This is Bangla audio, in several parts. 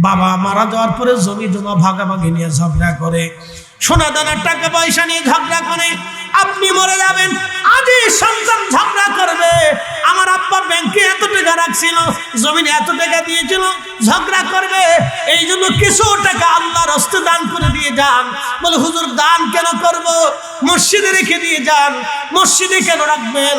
বাবা মারা যাওয়ার পরে জমি জমা ভাগাভাগি নিয়ে ঝগড়া করে, সোনা দানার টাকা পয়সা নিয়ে ঝগড়া করে। আপনি মরে যাবেন, আজই সন্তান ঝগড়া করবে, আমার আব্বা ব্যাংকে এত টাকা রাখছিল, জমিনে এত টাকা দিয়েছিল, ঝগড়া করবে। এই জন্য কিছু টাকা আল্লাহর রাস্তে দান করে দিয়ে যান। বলে হুজুর দান কেন করব? মসজিদে রেখে দিয়ে যান। মসজিদে কেন রাখবেন?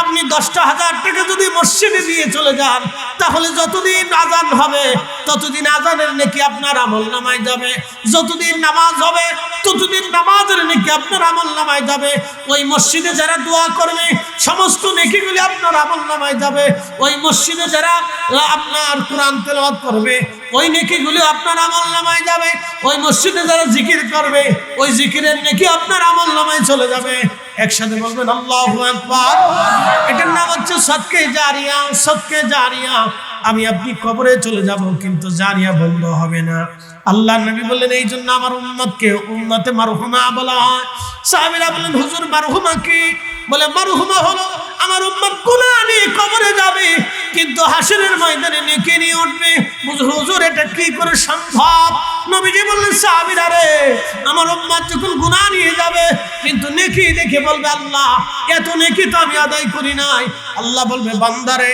আপনি 10,000 টাকা যদি মসজিদে দিয়ে চলে যান, তাহলে যতদিন আজান হবে ততদিন আজানের নেকি আপনার আমলনামায় যাবে, যতদিন নামাজ হবে ততদিন নামাজের নেকি আপনার আমলনামায় যাবে। ওই মসজিদে যারা দোয়া করবে সমস্ত নেকিগুলি আপনার আমলনামায় যাবে। ওই মসজিদে যারা আপনার কোরআন তেলাওয়াত করবে ওই নেকিগুলি আপনার আমলনামায় যাবে। ওই মসজিদে যারা জিকির করবে ওই জিকিরের নেকি আপনার আমলনামায় চলে যাবে। একসাথে বলবেন আল্লাহু আকবার। এটার নাম হচ্ছে সদকে জারিয়া। সদকে জারিয়া। আমি আপনি কবরে চলে যাব কিন্তু জারিয়া বন্ধ হবে না। আল্লাহ নবী বললেন এই জন্য আমার উম্মতকে উম্মতে মারহুমা বলা হয়। সাহাবীরা বলেন হুজুর মারহুমা কি? বলে মারহুমা হলো আমার উম্মত গুনাহ নিয়ে কবরে যাবে কিন্তু হাসরের ময়দানে নেকি নিয়ে উঠবে। হুজুর এটা কি করে সম্ভব? নবীজি বললেন সাহাবীরা রে, আমার উম্মত যখন গুনাহ নিয়ে যাবে কিন্তু নেকি দেখে বলবে আল্লাহ এত নেকি তো আমি আদায় করি নাই। আল্লাহ বলবে বান্দারে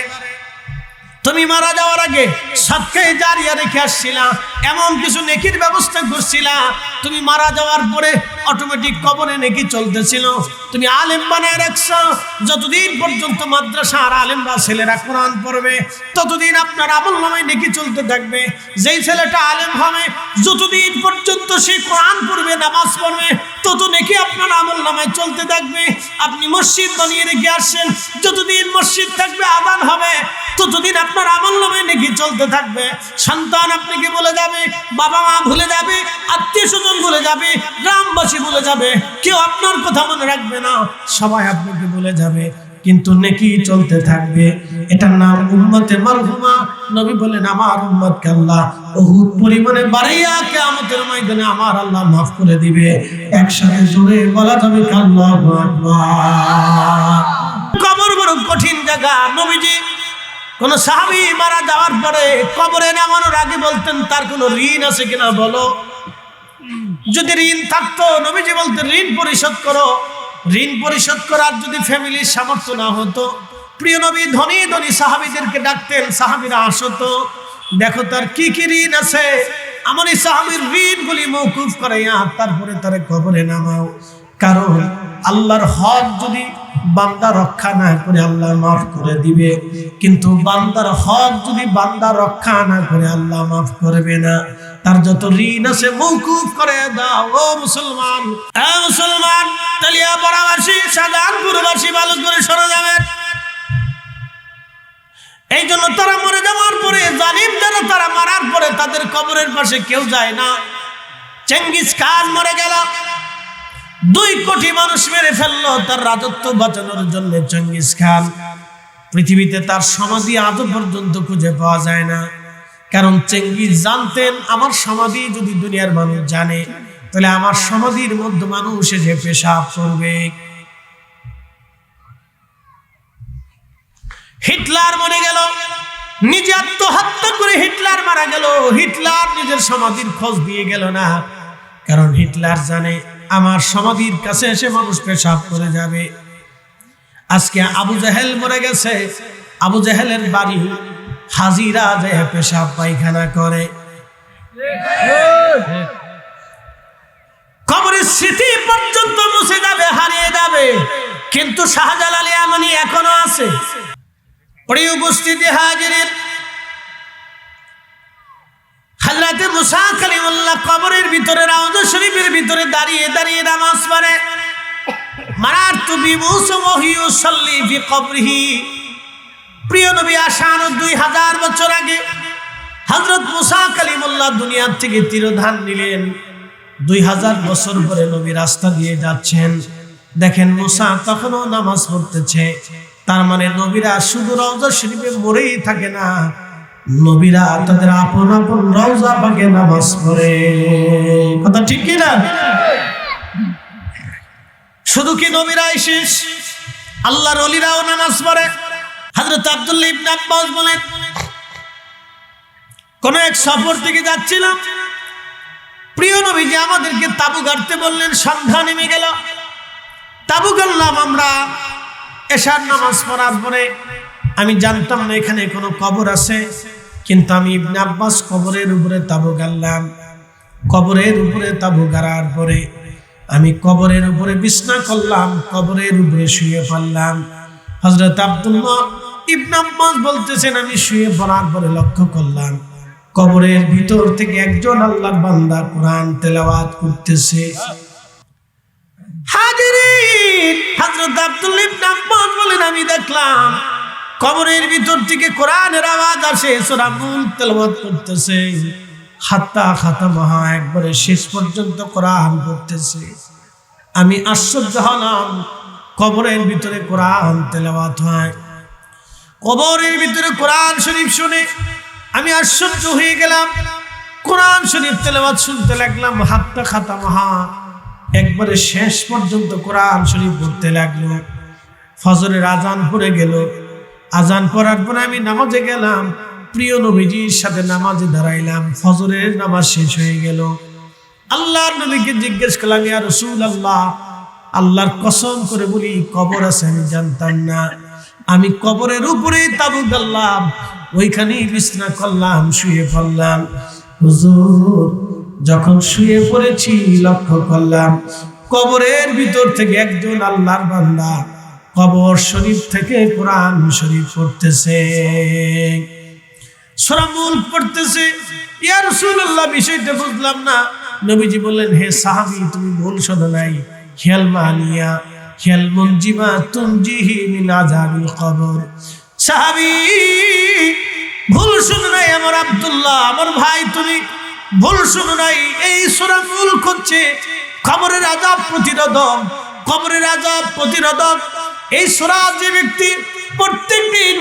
তুমি মারা যাওয়ার আগে সদকা জারিয়া রেখে আসছিলা, এমন কিছু নেকির ব্যবস্থা করছিলা, তুমি মারা যাওয়ার পরে অটোমেটিক কবরে নেকি চলতেছিল। তুমি আলেম বানায় রাখছো, যতদিন পর্যন্ত মাদ্রাসার আলেমরা ছেলেরা কোরআন পড়বে ততদিন আপনার আমলনামায় নেকি চলতে থাকবে। যেই ছেলেটা আলেম হবে যতদিন পর্যন্ত সে কোরআন পড়বে নামাজ পড়বে তত নেকি আপনার আমলনামায় চলতে থাকবে। আপনি মসজিদ বানিয়ে রেখে আসছেন, যতদিন মসজিদ থাকবে আযান হবে ততদিন আপনার আমলনামায় নেকি চলতে থাকবে। সন্তান আপনাকে ভুলে যাবে, বাবা মা ভুলে যাবে, আত্মীয় স্বজন ভুলে যাবে, গ্রামবাসী ভুলে যাবে, কেউ আপনার কথা মনে রাখবে না, সবাই আপনাকে ভুলে যাবে কিন্তু নেকি চলতে থাকবে। এটার নাম উম্মতে মারহুমা। নবী বলেন আমার উম্মতকে আল্লাহ উহুদ পরিমাণে বাড়াইয়া কিয়ামতের ময়দানে আমার আল্লাহ মাফ করে দিবে। একসাথে জোরে বলা যাবে আল্লাহু আকবার। কবর বড় কঠিন জায়গা। নবীজি কোন সাহাবী মারা যাওয়ার পরে কবরে নামানোর আগে বলতেন তার কোনো ঋণ আছে কিনা বলো। যদি ঋণ থাকতো নবীজি বলতেন ঋণ পরিশোধ করো। ঋণ পরিশোধ করার যদি ফ্যামিলির সামর্থ্য না হতো, প্রিয় নবী ধনী ধনী সাহাবীদেরকে ডাকতেন, সাহাবীরা আসতো, দেখো তার কি কি ঋণ আছে, আমার এই সাহাবীর ঋণগুলি মওকুফ করাইয়া তারপরে তারে কবরে নামাও। কারণ আল্লাহর হক যদি বান্দা রক্ষা না করে আল্লাহ মাফ করে দিবে, কিন্তু বান্দার হক যদি বান্দা রক্ষা না করে আল্লাহ মাফ করবে না। তার যত ঋণ আছে মওকুফ করে দাও। ও মুসলমান, মুসলমান তালিয়া পরাবাসী শাহজাহানপুরবাসী ভালো করে শোনা যাবে। এই জন্য তারা মরে যাওয়ার পরে জালিম যারা তারা মারার পরে তাদের কবরের পাশে কেউ যায় না। চেঙ্গিস খান মরে গেল, 2 কোটি মানুষ মেরে ফেললো তার রাজত্ব বাঁচানোর জন্য। চেঙ্গিস খান পৃথিবীতে তার সমাধি আজও পর্যন্ত খুঁজে পাওয়া যায় না। কারণ চেঙ্গিস জানতেন আমার সমাধি যদি দুনিয়ার মানুষ জানে তাহলে আমার সমাধির মধ্যে মানুষ এসে পেশাব করবে। হিটলার মরে গেল, নিজে আত্মহত্যা করে হিটলার মারা গেল। হিটলার নিজের সমাধির খোঁজ দিয়ে গেল না, কারণ হিটলার জানে আমার সমাধির কাছে এসে মানুষ পেশাব করে যাবে। আজকে আবু জাহেল মরে গেছে, আবু জাহেলের বাড়ি হাজিরা যায় পেশাব পায়খানা করে। কবরের স্মৃতি পর্যন্ত মুছে যাবে, হারিয়ে যাবে, কিন্তু শাহজালাল ইয়ামানি এখনো আছে। প্রিয় উপস্থিতি হাজিরিন, হযরত মুসা কালিমুল্লাহ কবরের ভিতরে রাউযা শরীফের ভিতরে দাঁড়িয়ে দাঁড়িয়ে নামাজ পড়ে। মারারতু বিমুসা ওয়া হি ইউসাল্লি ফি কবরিহি। প্রিয় নবী আসার 2000 বছর আগে হযরত মুসা কালিমুল্লাহ দুনিয়া থেকে তিরোধান নিলেন। 2000 বছর পরে নবী রাস্তা দিয়ে যাচ্ছেন, দেখেন মুসা তখনও নামাজ পড়তেছে। তার মানে নবীরা শুধু রওজা শরীফে মরেই থাকে না, নবীরা তাদের আপন আপন রওজা পাকে নামাজ পড়ে। কথা ঠিক কি না? শুধু কি নবীরাই শেষ, আল্লাহর ওলিরাও নামাজ পড়ে। হযরত আব্দুল্লাহ ইবনে আব্বাস বলেন কোন এক সফর থেকে যাচ্ছিলাম, প্রিয় নবীজি আমাদেরকে তাবু গাড়তে বললেন। সন্ধ্যা নেমে গেল, তাবু গাড়লাম আমরা। এশার নামাজ পড়ার পরে আমি জানতাম না এখানে কোনো কবর আছে, কিন্তু আমি ইবনে আব্বাস কবরের উপরে তাবু গাড়লাম। কবরের উপরে তাবু গাড়ার পরে আমি কবরের উপরে বিছনা করলাম, কবরের উপরে শুয়ে পড়লাম। হযরত আব্দুল্লাহ ইবনে আব্বাস বলতেছেন, আমি শুয়ে পড়ার পরে লক্ষ্য করলাম কবরের ভিতর থেকে একজন আল্লাহর বান্দা কোরআন তেলাওয়াত করতেছে। হাজিরিন, হযরত আব্দুল্লাহ ইবনে আব্বাস বলেন, আমি দেখলাম কবরের ভিতর থেকে কোরআনের আওয়াজ আসে, সূরা মুলক তেলাওয়াত করতেছে। হাত্তা খাতামাহা, একবারে শেষ পর্যন্ত কোরআন পড়তেছে। আমি আশ্চর্য হলাম, কবরের ভিতরে কোরআন তেলাওয়াত হয়। কবরের ভিতরে কোরআন শরীফ শুনে আমি আশ্চর্য হয়ে গেলাম। কোরআন শরীফ তেলাওয়াত শুনতে লাগলাম। হাত্তা খাতামাহা, একবারে শেষ পর্যন্ত কোরআন শরীফ পড়তে লাগলো। ফজরের আজান পড়ে গেল। আজান পড়ার পরে আমি নামাজে গেলাম, প্রিয় নবীজির সাথে নামাজে দাঁড়াইলাম। ফজরের নামাজ শেষ হয়ে গেল। আল্লাহর নবীকে জিজ্ঞেস করলাম, ইয়া রাসূলুল্লাহ, আল্লাহর কসম করে বলি কবর আছে আমি জানতাম না। আমি কবরের উপরে তাবু গাড়লাম, ওইখানেই বিছনা করলাম, শুয়ে পড়লাম। হুজুর, যখন শুয়ে পড়েছি লক্ষ্য করলাম কবরের ভিতর থেকে একজন আল্লাহর বান্দা কবর শরীফ থেকে কোরআন শরীফ পড়তেছে, সূরা মুলক পড়তেছে। ইয়া রাসূলুল্লাহ, বিষয়টা বুঝলাম না। নবীজি বললেন, হে সাহাবী, তুমি ভুল শোনো নাই। খেয়াল মানিয়া খেয়াল মুনজিমা তুনজিহি মিন আযাবিল কবর। সাহাবী, ভুল শোনো নাই আমার আব্দুল্লাহ, আমার ভাই, তুমি ভুল শোনো নাই। এই সূরা মুলক হচ্ছে কবরের আযাব প্রতিরোধক, কবরের আযাব প্রতিরোধক। এই সূরা যে ব্যক্তি প্রত্যেকদিন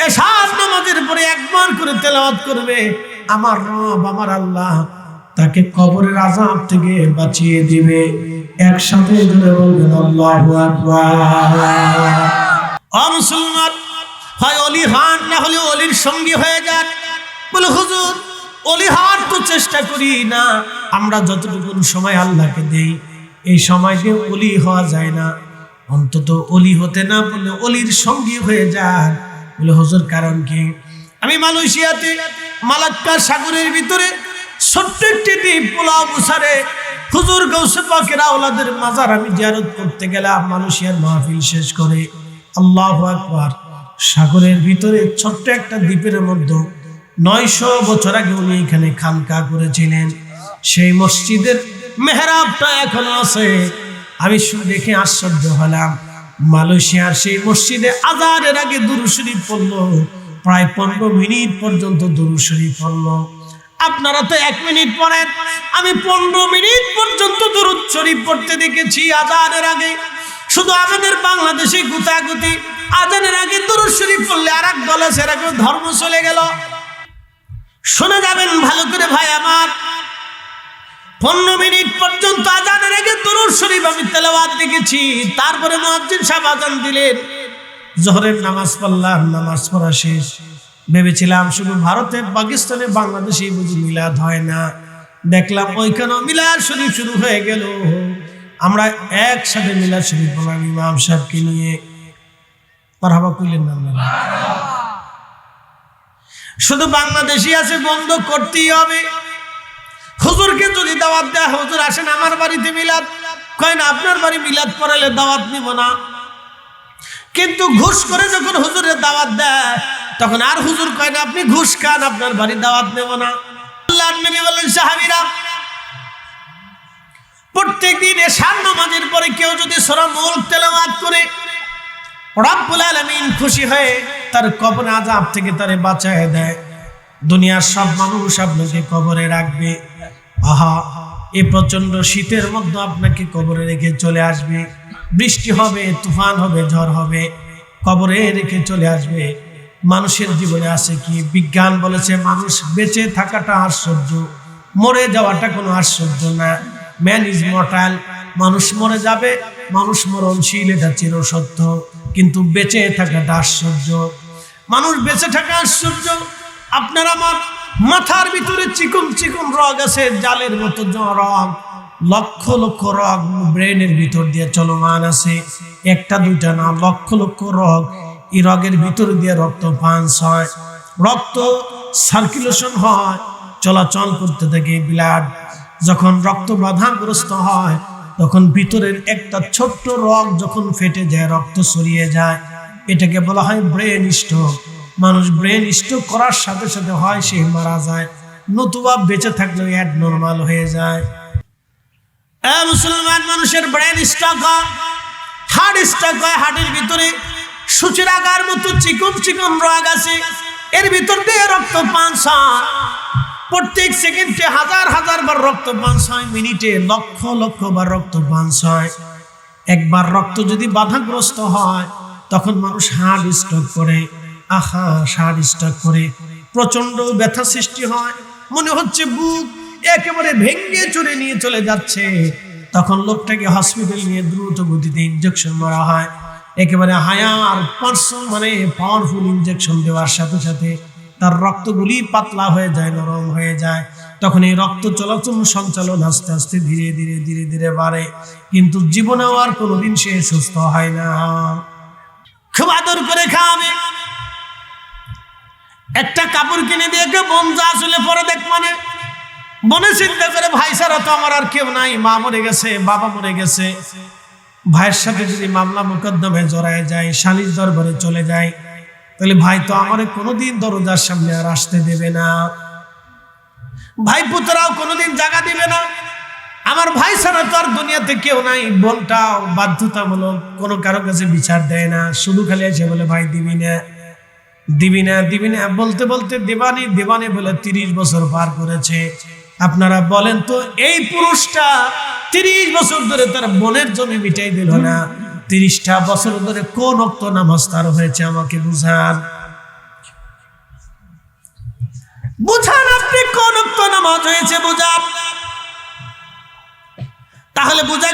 এশার নামাজের পরে একবার করে তেলাওয়াত করবে, আমার রব, আমার আল্লাহ তাকে কবরের আযাব থেকে বাঁচিয়ে দিবে। একসাথে জোরে বলবেন আল্লাহু আকবার। ও মুসলমান, হয় ওলি হন, না হলে ওলির সঙ্গী হয়ে যান। বলে হুজুর, ওলি হওয়ার তো চেষ্টা করি না, আমরা যতটুকু সময় আল্লাহকে দেই এই সময় দিয়ে ওলি হওয়া যায় না। অন্তত ওলি হতে না বলে ওলির সঙ্গী হয়ে যান। বলে হুজুর, কারণ কি? আমি মালয়েশিয়াতে মালাক্কা সাগরের ভিতরে ছোট্ট একটি দ্বীপ পোলাও বুসারে হুজুর গৌসে পাকের আওলাদের মাজার আমি জিয়ারত করতে গেলাম। মালয়েশিয়ার মাহফিল শেষ করে আল্লাহু আকবার, সাগরের ভিতরে ছোট্ট একটা দ্বীপের মধ্যে 900 বছর আগে উনি এখানে খানকা করেছিলেন। সেই মসজিদের মেহরাবটা এখনো আছে। আমি শুনে দেখে আশ্চর্য হলাম। মালয়েশিয়ার সেই মসজিদে আজানের আগে দুরূদ শরীফ পড়লো, প্রায় 15 মিনিট পর্যন্ত দুরূদ শরীফ পড়লো। আপনারা তো 1 মিনিট পড়েন, আমি 15 মিনিট পর্যন্ত দুরূদ শরীফ পড়তে দেখেছি আজানের আগে। শুধু আমাদের বাংলাদেশে গুতাগুতি, আজানের আগে দুরূদ শরীফ পড়লে আরেক দলে সেরকম ধর্ম চলে গেল। শুনে যাবেন ভালো করে ভাই আমার, 15 মিনিট পর্যন্ত আজানের আগে দুরূদ শরীফ আমি তেলাওয়াত দেখেছি। তারপরে মুয়াজ্জিন সাহেব আজান দিলেন, জোহরের নামাজ পড়লাম। নামাজ পড়া শেষ, ভেবেছিলাম শুধু ভারতে, পাকিস্তানে, বাংলাদেশে বুঝি মিলাদ হয় না। দেখলাম ওইখানেও মিলাদ শরীফ শুরু হয়ে গেল। আমরা একসাথে মিলাদ শরীফ পড়লাম ইমাম সাহেবকে নিয়ে। মারহাবা কইলেন না? শুধু বাংলাদেশি আছে, বন্ধ করতেই হবে। হুজুরকে যদি দাওয়াত দেয়, হুজুর আসেন আমার বাড়িতে মিলাদ, কয় না আপনার বাড়ি মিলাদ পড়ালে দাওয়াত নিব না। কিন্তু ঘুষ করে যখন হুজুরের দাওয়াত দেয়, তখন আর হুজুর কয় না আপনি ঘুষ খান, আপনার বাড়ি দাওয়াত নেব না। আল্লাহর নবী বলেন, সাহাবীরা, প্রত্যেকদিন এশার নামাজের পরে কেউ যদি সূরা মুলক তেলাওয়াত করে, রব্বুল আলামিন খুশি হয়ে তার কবর আযাব থেকে তারে বাঁচায় দেয়। দুনিয়ার সব মানুষ আপনাকে কবরে রাখবে। আহা, এই প্রচন্ড শীতের মধ্যে আপনাকে কবরে রেখে চলে আসবে। বৃষ্টি হবে, তুফান হবে, ঝড় হবে, কবরে রেখে চলে আসবে। মানুষের জীবনে আছে কি? বিজ্ঞান বলেছে মানুষ বেঁচে থাকাটা আশ্চর্য, মরে যাওয়াটা কোনো আশ্চর্য না। ম্যান ইজ মর্টাল, মানুষ মরে যাবে, মানুষ মরণশীল, এটা চিরসত্য। কিন্তু বেঁচে থাকাটা আশ্চর্য। মানুষ বেঁচে থাকা আশ্চর্য। আপনার আমার মাথার ভিতরে চিকন চিকন রগ আছে, জালের মতো রগ, লক্ষ লক্ষ রগ ব্রেনের ভিতর দিয়ে চলমান আছে, একটা দুইটা না, লক্ষ লক্ষ রগ। এই রগের ভিতর দিয়ে রক্ত পাস হয়, রক্ত সার্কুলেশন হয়, চলাচল করতে থাকে ব্লাড। যখন রক্ত বাধাগ্রস্ত হয় তখন ভিতরের একটা ছোট্ট রগ যখন ফেটে যায়, রক্ত ছড়িয়ে যায়, এটাকে বলা হয় ব্রেন স্ট্রোক। মানুষ ব্রেন স্ট্রোক করার সাথে সাথে হয় সে মারা যায়, নতুবা বেঁচে থাকলেও অ্যাবনর্মাল হয়ে যায়। মুসলমান মানুষের ব্রেন স্ট্রোক হয়, হার্ট স্ট্রোক হয়। হার্টের ভিতরে সূচের আকার মতো চিকন চিকন রগ আছে, এর ভিতর দিয়ে রক্ত পাস হয়। প্রত্যেক সেকেন্ডে হাজার হাজার বার রক্ত পাস হয়, মিনিটে লক্ষ লক্ষ বার রক্ত পাস হয়। একবার রক্ত যদি বাধাগ্রস্ত হয় তখন মানুষ হার্ট স্ট্রোক করে। হার্ট স্ট্রোক করে প্রচন্ড ব্যথা সৃষ্টি হয়, মনে হচ্ছে বুক একেবারে ভেঙে চুরে নিয়ে চলে যাচ্ছে। তখন লোকটাকে হসপিটাল নিয়ে দ্রুত গতিতে ইনজেকশন মারা হয়। একেবারে হায়ার মানে পাওয়ারফুল ইনজেকশন দেওয়ার সাথে সাথে তার রক্তগুলি পাতলা হয়ে যায়, নরম হয়ে যায়। তখন এই রক্ত চলাচল সঞ্চালন আস্তে আস্তে ধীরে ধীরে ধীরে ধীরে বাড়ে, কিন্তু জীবনেও আর কোনোদিন সে সুস্থ হয় না। খুব আদর করে খাওয়াবে, একটা কাপড় কিনে দিয়ে বোন যা আসলে পরে দেখ, মানে মনে চিন্তা করে ভাই ছাড়া তো আমার আর কেউ নাই, মা মরে গেছে, বাবা মরে গেছে। ভাইয়ের সাথে যদি মামলা মোকদ্দমে জড়ায় যায়, সালিশ দরবারে চলে যায়, তাহলে ভাই তো আমারে কোনোদিন দরজার সামনে আর আসতে দেবে না, ভাই পুত্রাও কোনোদিন জায়গা দিবে না। আমার ভাই ছাড়া তো আর দুনিয়াতে কেউ নাই। বোনটাও বাধ্যতামূলক কোনো কারো কাছে বিচার দেয় না, শুধু খালি এসে বলে ভাই দিবি না দিবি না দিবি না, বলতে বলতে দেবানি দেবানি বলে 30 বছর পার করেছে। আপনারা বলেন তো, এই পুরুষটা 30 বছর ধরে তার বোনের জমি মিটাই দিল না, 30টা বছর ধরে কোন ওয়াক্ত নামাজ তার হয়েছে? আমাকে বুঝান, বুঝান আপনি কোন ওয়াক্ত নামাজ হয়েছে, বুঝান। তাহলে বোঝা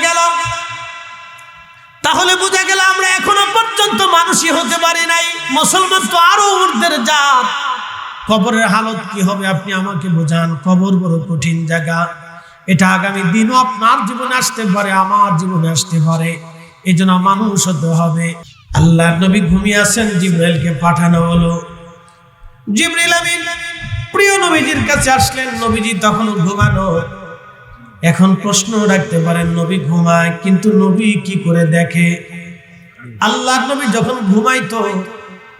গেল আমরা এখনো পর্যন্ত মানুষই হতে পারি নাই। মুসলমান তো আরো ঊর্ধ্বের জাত। কবরের হালত কি হবে আপনি আমাকে বোঝান। কবর বড় কঠিন জায়গা, এটা আগামী দিনও আপনার জীবনে আসতে পারে, আমার জীবনে আসতে পারে। এই জন্য মানুষ হতে হবে। আল্লাহর নবী ঘুমিয়ে আছেন, জিবরাইলকে পাঠানো হলো। জিবরাইল আমিন প্রিয় নবীজির কাছে আসলেন, নবীজি তখনও ঘুমানো। এখন প্রশ্ন রাখতে পারেন, নবী ঘুমায়, কিন্তু নবী কি করে দেখে? আল্লাহর নবী যখন ঘুমাইতো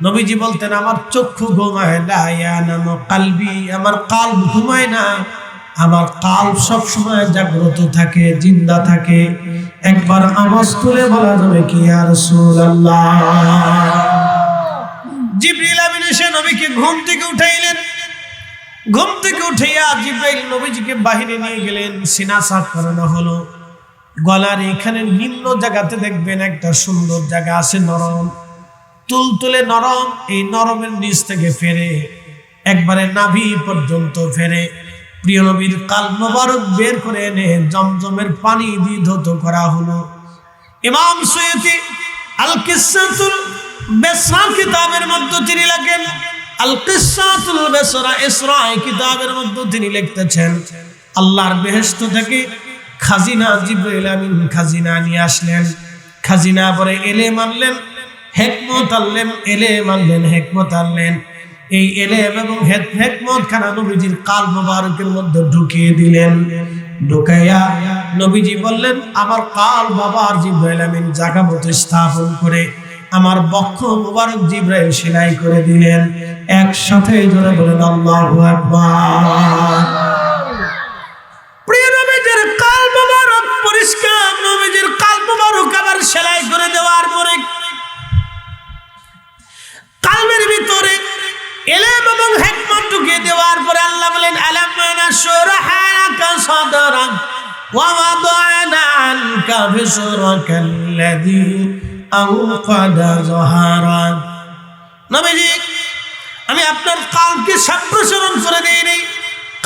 নবীজি বলতেন, আমার চক্ষু ঘুমায় না, ইয়ানামু কালবি, আমার কালব ঘুমায় না, আমার কালব সব সময় জাগ্রত থাকে, জিন্দা থাকে। একবার আওয়াজ তুলে বলা যাবে কি ইয়া রাসূলুল্লাহ? জিবরিল আমিন এসে নবীকে ঘুম থেকে উঠাইলেন। ঘুম থেকে উঠাইয়া জিবরাইল নবীজিকে বাহিরে নিয়ে গেলেন, সিনা সাফ করানো হলো। গলার এখানে নিম্ন জায়গাতে দেখবেন একটা সুন্দর জায়গা আছে, নরম তুলতুলে নরম। এই নরমের নিচ থেকে ফেরে একবারে নাভি পর্যন্ত ফেরে। প্রিয় নবীর কালব মোবারক বের করে এনে জমজমের পানি দিয়ে ধৌত করা হলো। ইমাম সুয়ুতি আল কিসাতুল বেসরা কিতাবের মধ্যে তিনি লেখেন, আল কিসাতুল বেসরা ইসরা কিতাবের মধ্যে তিনি লিখতেছেন, আল্লাহর বেহেশত থেকে খাজিনা জিবরাইল আমিন খাজিনা নিয়ে আসলেন। খাজিনা পরে এলেম আনলেন, হিকমত আনলেন, এলেম আনলেন, হিকমত আনলেন। এই এলেম এবং হিকমত খানা নবীজির কালব মোবারকের মধ্যে ঢুকিয়ে দিলেন। ঢুকাইয়া নবীজি বললেন, আমার কালব বাবার জিবরাইল আমিন জায়গা মতো স্থাপন করে আমার বক্ষ মোবারক জিবরাইল সেলাই করে দিলেন। একসাথে জোরে বলেন আল্লাহু আকবার। প্রিয় নবীজির কালব মোবারক পরিষ্কার, নবীজির কালব মোবারক আবার সেলাই করে দেওয়ার পরে কালবের ভিতরে ইলম এবং হিকমত ঢুকিয়ে দেওয়ার পরে আল্লাহ বলেন, আলাম নাশরাহা লাকা সাদরাক ওয়া ওয়াদা'না আনকা বিসরাকাল্লাযী আনকাদা যাহরাক। নবীজি, আমি আপনার কালকে সম্প্রসারণ করে দেইনি,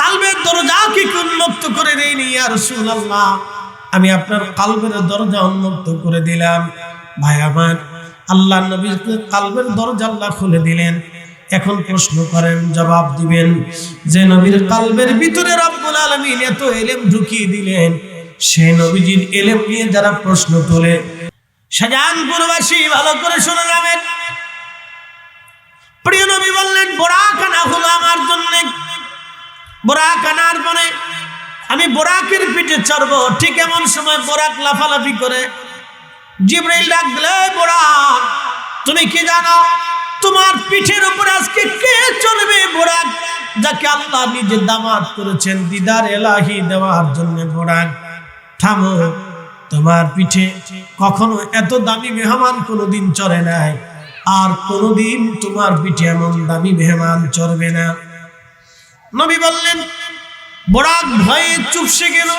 কালবের দরজাকে উন্মুক্ত করে দেইনি ইয়া রাসূলুল্লাহ, আমি আপনার কালবের দরজা উন্মুক্ত করে দিলাম। ভাই আমার, আল্লাহ নবীর কালবের দরজা আল্লাহ খুলে দিলেন। এখন প্রশ্ন করেন, জবাব দিবেন যে নবীর কলবের ভিতরে রব্বুল আলামিন এত ইলম ঢুকিয়ে দিলেন, সেই নবীজির ইলম নিয়ে যারা প্রশ্ন তোলে। শাহজাহানপুরবাসী ভালো করে শুনে যাবেন, প্রিয় নবী বললেন বোরাক আনা হলো আমার জন্য। বোরাক আনার পরে আমি বোরাকের পিঠে চড়বো। ঠিক এমন সময় বোরাক লাফালাফি করে জিবরাইল ডাক দিলে, বোরাক তুমি কি জানো তোমার পিঠের উপর আজকে কে চড়বে? বোরাক যাকে আল্লাহ নিজে দামাত করেছেন দিদার এলাহি দেওয়ার জন্য। বোরাক থামো, তোমার পিঠে কখনো এত দামি মেহমান কোনোদিন চড়ে নাই, আর কোনোদিন তোমার পিঠে এমন দামি মেহমান চড়বে না। নবী বললেন, বোরাক ভয়ে চুপসে গেল,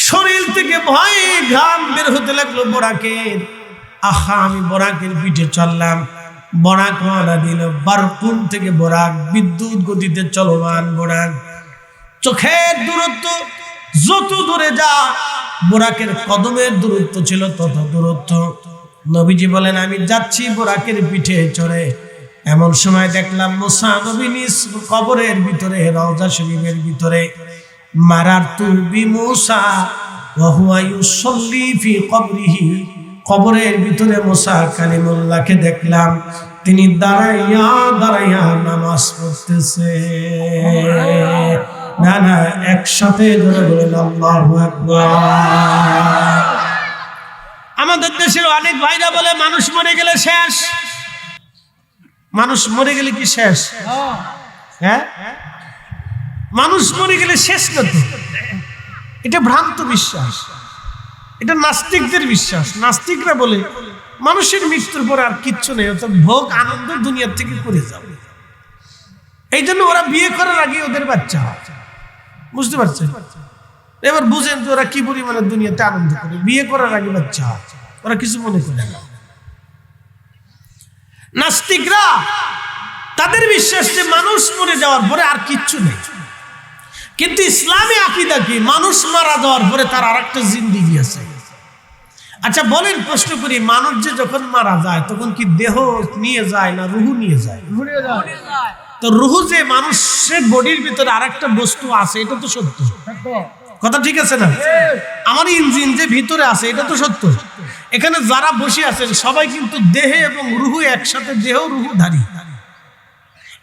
শরীর থেকে ভয়ে ঘাম বের হতে লাগলো বোরাকের। আহা, আমি বোরাকের পিঠে চললাম, বোরাক রওনা দিল। বারকুন থেকে বোরাক বিদ্যুৎ গতিতে চলমান বোরাক। চোখের দূরত্ব যত দূরে যা, বোরাকের কদমের দূরত্ব ছিল তত দূরত্ব। নবীজি বলেন, আমি যাচ্ছি বোরাকের পিঠে চড়ে। এমন সময় দেখলাম মুসা নবী নিজ কবরের ভিতরে, রওজা শরীফের ভিতরে। মারারতু বিমুসা ওয়া হুয়া ইউসাল্লি ফি কবরিহি, কবরের ভিতরে মুসা কালিমুল্লাহকে দেখলাম, তিনি দাঁড়াইয়া দাঁড়াইয়া নামাজ পড়তেছে। না না, একসাথে জোরে বলেন আল্লাহু আকবার। আমাদের দেশের অনেক ভাইরা বলে মানুষ মরে গেলে শেষ। মানুষ মরে গেলে কি শেষ? হ্যাঁ, মানুষ মরে গেলে শেষ না তো। এটা ভ্রান্ত বিশ্বাস, এটা নাস্তিকদের বিশ্বাস। নাস্তিকরা বলে মানুষের মৃত্যুর পর আর কিচ্ছু নেই, অর্থাৎ ভোগ আনন্দ দুনিয়ার থেকে করে যাবে। এই জন্য ওরা বিয়ে করার আগে ওদের বাচ্চা হয়। বুঝতে পারছেন? এবার বুঝেন যে ওরা কি পরিমাণে দুনিয়াতে আনন্দ করে। বিয়ে করার আগে বাচ্চা হয়, ওরা কিছু মনে করে না। নাস্তিকরা তাদের বিশ্বাস যে মানুষ মরে যাওয়ার পরে আর কিচ্ছু নেই। কিন্তু ইসলামী আকীদা কি? মানুষ মারা যাওয়ার পরে তার আরেকটা জিন্দেগি আছে। আচ্ছা বলেন, প্রশ্ন করি, মানুষ যে যখন মারা যায় তখন কি দেহ নিয়ে যায় না রুহু নিয়ে যায়? তো রুহু যে মানুষের বডির ভিতরে আরেকটা বস্তু আছে, এটা তো সত্য কথা, ঠিক আছে না? আমার ইঞ্জিন যে ভিতরে আছে, এটা তো সত্য। এখানে যারা বসে আছেন সবাই কিন্তু দেহে এবং রুহু একসাথে, দেহ রুহু ধারী।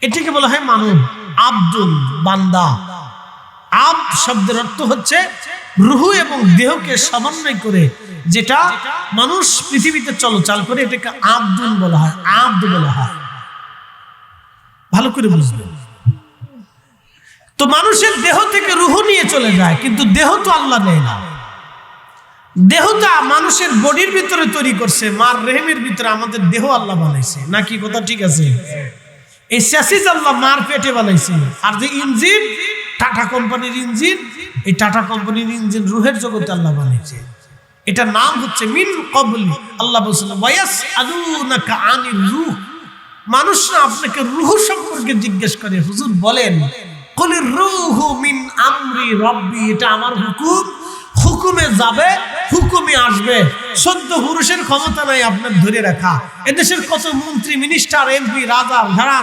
এটাকে বলা হয় মানব, আব্দুল, বান্দা। আব শব্দের অর্থ হচ্ছে রুহু এবং দেহকে সমন্বয় করে যেটা মানুষ পৃথিবীতে চলাচল করে, এটাকে আব্দুল বলা হয়, আব্দ বলা হয়। ভালো করে বুঝবেন তো। মানুষের দেহ থেকে রুহু নিয়ে চলে যায়, কিন্তু দেহ তো আল্লাহ নেয় না। দেহটা মানুষের বডির ভিতরে তৈরি করছে, মার রেহেমের ভিতরে আমাদের দেহ আল্লাহ বানাইছে, নাকি কথা ঠিক আছে? এই স্যাসিস আল্লাহ মার পেটে বানাইছে। আর যে ইঞ্জিন, টাটা কোম্পানির ইঞ্জিন, এই টাটা কোম্পানির ইঞ্জিন রুহের জগতে আল্লাহ বানিয়েছে। এটা নাম হচ্ছে মিন কবলি। আল্লাহ বলেছেন ওয়ায়াসআলুনাকা আনির রূহ, মানুষরা আপনাকে রূহ সম্পর্কে জিজ্ঞেস করে, হুজুর বলেন, কুলির রূহু মিন আমরি রব্বি, এটা আমার হুকুম, হুকুমে যাবে, হুকুমে আসবে। 14 পুরুষের ক্ষমতা নাই আপনার ধরে রাখা। এদেশের কত মন্ত্রী, মিনিস্টার, এমপি, রাজা যারা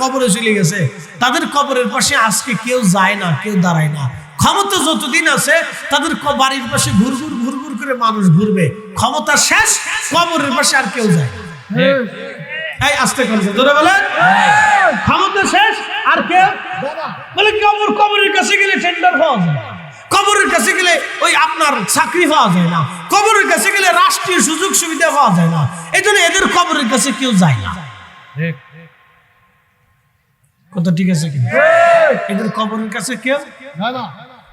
কবরে চলে গেছে, তাদের কবরের পাশে আজকে কেউ যায় না, কেউ দাঁড়ায় না। ক্ষমতা যতদিন আছে তাদের বাড়ির পাশে ঘুরঘুর ঘুরঘুর করে মানুষ ঘুরবে। ক্ষমতা শেষ, কবরের পাশে আর কেউ যায় না। এই আস্তে করে ধরে বলেন, ক্ষমতা শেষ আর কেউ বলে কবরের কাছে গেলে টেন্ডার পাওয়া যায়, কবরের কাছে গেলে ওই আপনার চাকরি পাওয়া যায় না, কবরের কাছে গেলে রাষ্ট্রীয় সুযোগ সুবিধা পাওয়া যায় না। এই জন্য এদের কবরের কাছে কেউ যায় না। কথা ঠিক আছে কি? এদের কবরের কাছে কেউ না।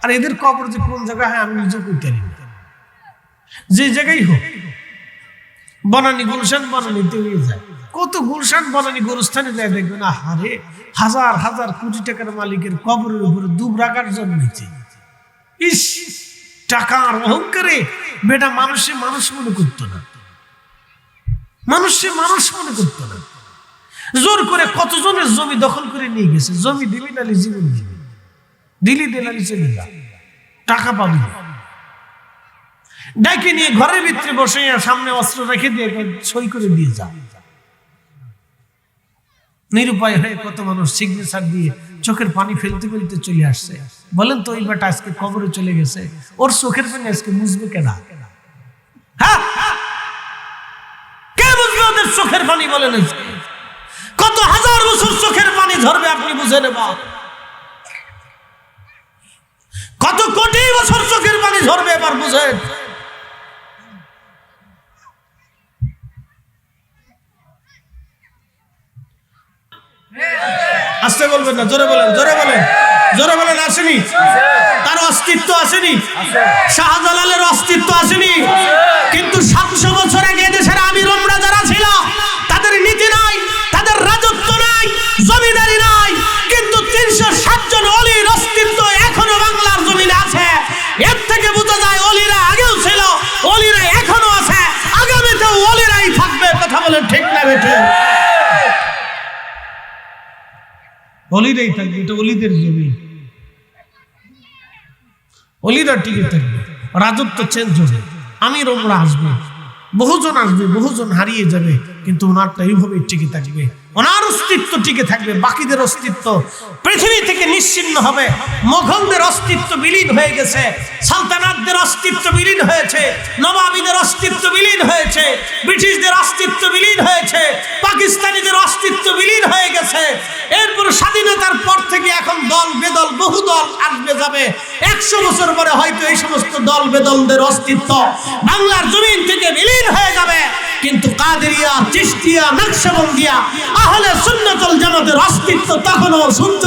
আর এদের কবর যে কোন জায়গায় আমি নিজে করতে পারি, যে জায়গায় হোক, বনানী গুলশান বনানীতে নিয়ে যায়। কত গুলশান বনানী গোরস্থানে যায়, দেখবে না হারে হাজার হাজার কোটি টাকার মালিকের কবরের উপরে দুবরাকার জন্মেছে। ইস, টাকার অহংকারে বেটা মানুষে মানুষ মনে করতো না, মানুষে মানুষ মনে করতো না। জোর করে কতজনের জমি দখল করে নিয়ে গেছে। জমি দিলি নালি জীবন দিবি, দিলি দিলালি চলে যা, টাকা পাবি না। ডাকে নিয়ে ঘরের ভিতরে বসে সামনে অস্ত্র রেখে দিয়ে সই করে দিয়ে যা। নিরুপায় হয়ে কত মানুষ সিগনেচার দিয়ে চোখের পানি ফেলতে ফেলতে চলে আসছে। বলেন তো ওই বেটা আজকে কবরে চলে গেছে, ওর চোখের পানি আজকে মুছবে কেনা? হ্যাঁ, কে বুঝবে ওদের চোখের পানি? বলেন কত হাজার বছর চোখের পানি ঝরবে আপনি বুঝে নেবেন। কত কোটি বছর চোখের পানি ঝরবে এবার বুঝেন। আসতে বলবেন না, জোরে বলেন, জোরে বলেন, জোরে বলেন। আসেনি? তার অস্তিত্ব আসেনি? শাহজালালের অস্তিত্ব আসেনি? কিন্তু 700 বছর আগে দেশের আমির ওমরা যারা ছিল তাদের নীতি নাই, তাদের রাজত্ব নাই, জমিদারি নাই, কিন্তু 360 জন অলির অস্তিত্ব এখনো বাংলার জমিনে আছে। এর থেকে বোঝা যায় অলিরা আগেও ছিল, অলিরা এখনো আছে, আগামীতেও অলিরাই থাকবে। কথা বলেন ঠিক না বেঠিক? অলিরাই থাকবে, এটা অলিদের জমি, অলিরা টিকে থাকবে। রাজত্ব চেঞ্জ হবে, আমির ওমরা আসবে, বহুজন আসবে, বহুজন হারিয়ে যাবে, কিন্তু ওনারটা এইভাবেই টিকে থাকবে, ওনার অস্তিত্ব টিকে থাকবে। বাকিদের অস্তিত্ব পৃথিবী থেকে নিশ্চিহ্ন হবে। মোগলদের অস্তিত্ব বিলীন হয়ে গেছে, সালতানাতদের অস্তিত্ব বিলীন হয়েছে, নবাবীদের অস্তিত্ব বিলীন হয়েছে, ব্রিটিশদের অস্তিত্ব বিলীন হয়েছে, পাকিস্তানিদের অস্তিত্ব বিলীন হয়ে গেছে। এরপর স্বাধীনতার পর থেকে এখন দল বেদল বহু দল আসবে যাবে। 100 বছর পরে হয়তো এই সমস্ত দল বেদলদের অস্তিত্ব বাংলার জমিন থেকে বিলীন হয়ে যাবে, কিন্তু কাদেরিয়া, চিশতিয়া, নকশবন্দিয়া, আহলে সুন্নাত ওয়াল জামাতের অস্তিত্ব তখনও সূর্য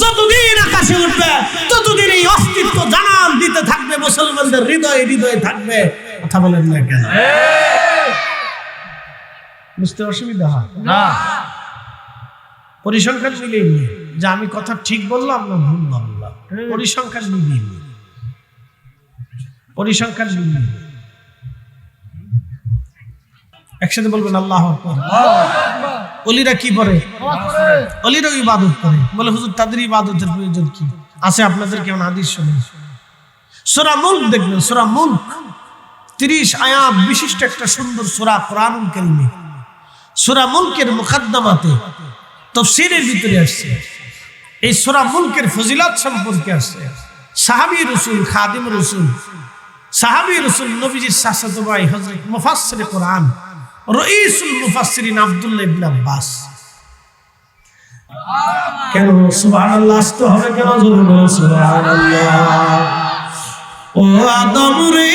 যতদিন আকাশে উঠবে ততদিন এই অস্তিত্ব জানান দিতে থাকবে, মুসলমানদের হৃদয়ে হৃদয়ে থাকবে। কথা বলেন না কেন? বুঝতে অসুবিধা হয় না? পরিসংখ্যান মিলিয়ে নিয়ে যে আমি কথা ঠিক বললাম না ভুল বললাম, পরিসংখ্যান মিলিয়ে নিয়ে, পরিসংখ্যান মিলিয়ে একসাথে বলবেন আল্লাহু আকবার। ওলিরা কি করে? ওলিরা ইবাদত করে। বলে হুজুর তাদের ইবাদতের প্রয়োজন কি আছে? আপনাদের কেমন হাদিস শুনেন? সূরা মুলক দেখবেন, সূরা মুলক 30 আয়াত বিশিষ্ট একটা সুন্দর সূরা কোরআনুল কারীমে। সূরা মুলকের মুকদ্দমাতে তাফসীরের ভিতরে আসছে এই সূরা মুলকের ফজিলত সম্পর্কে আসছে। সাহাবী রাসূল, খাদিম রাসূল, সাহাবী রাসূল নবীজির চাচাতো ভাই হযরত মুফাসসির কোরআন রাইসুল মুফাসসিরিন আব্দুল্লাহ ইবনে আব্বাস। কেন সুবহানাল্লাহ আসতে হবে? কেন জোরে বলেন সুবহানাল্লাহ। ও আদম রে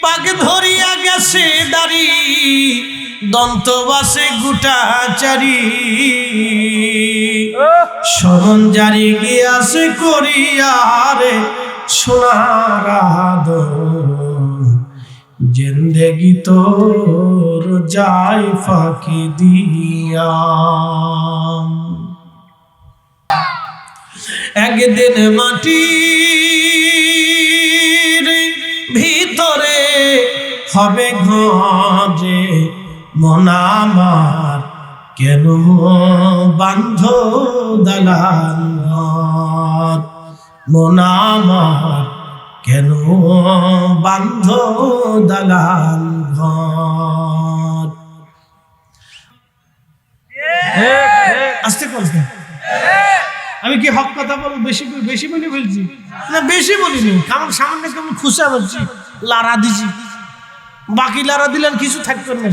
পাক ধরিয়া গেছে দাড়ি, দন্ত বাসে গোটাচারি, শরণ জারি গিয়াছে করিয়ারে সোনার আদম, জিন্দেগি তোর যায় ফাঁকি দিয়া। একদিন মাটির ভিতরে হবে ঘরে, মন আমার কেন বান্ধ দালান ঘর, মন আমার কেন বান্ধ দালান ঘর। আসতে বলতে আমি কি হক কথা বল? বেশি বলে ফেলছি না? বেশি বলিনি, কারণ সামান্য কেমন খুশা বলছি, লারা দিছি, বাকি লারা দিলেন কিছু থাকবে না,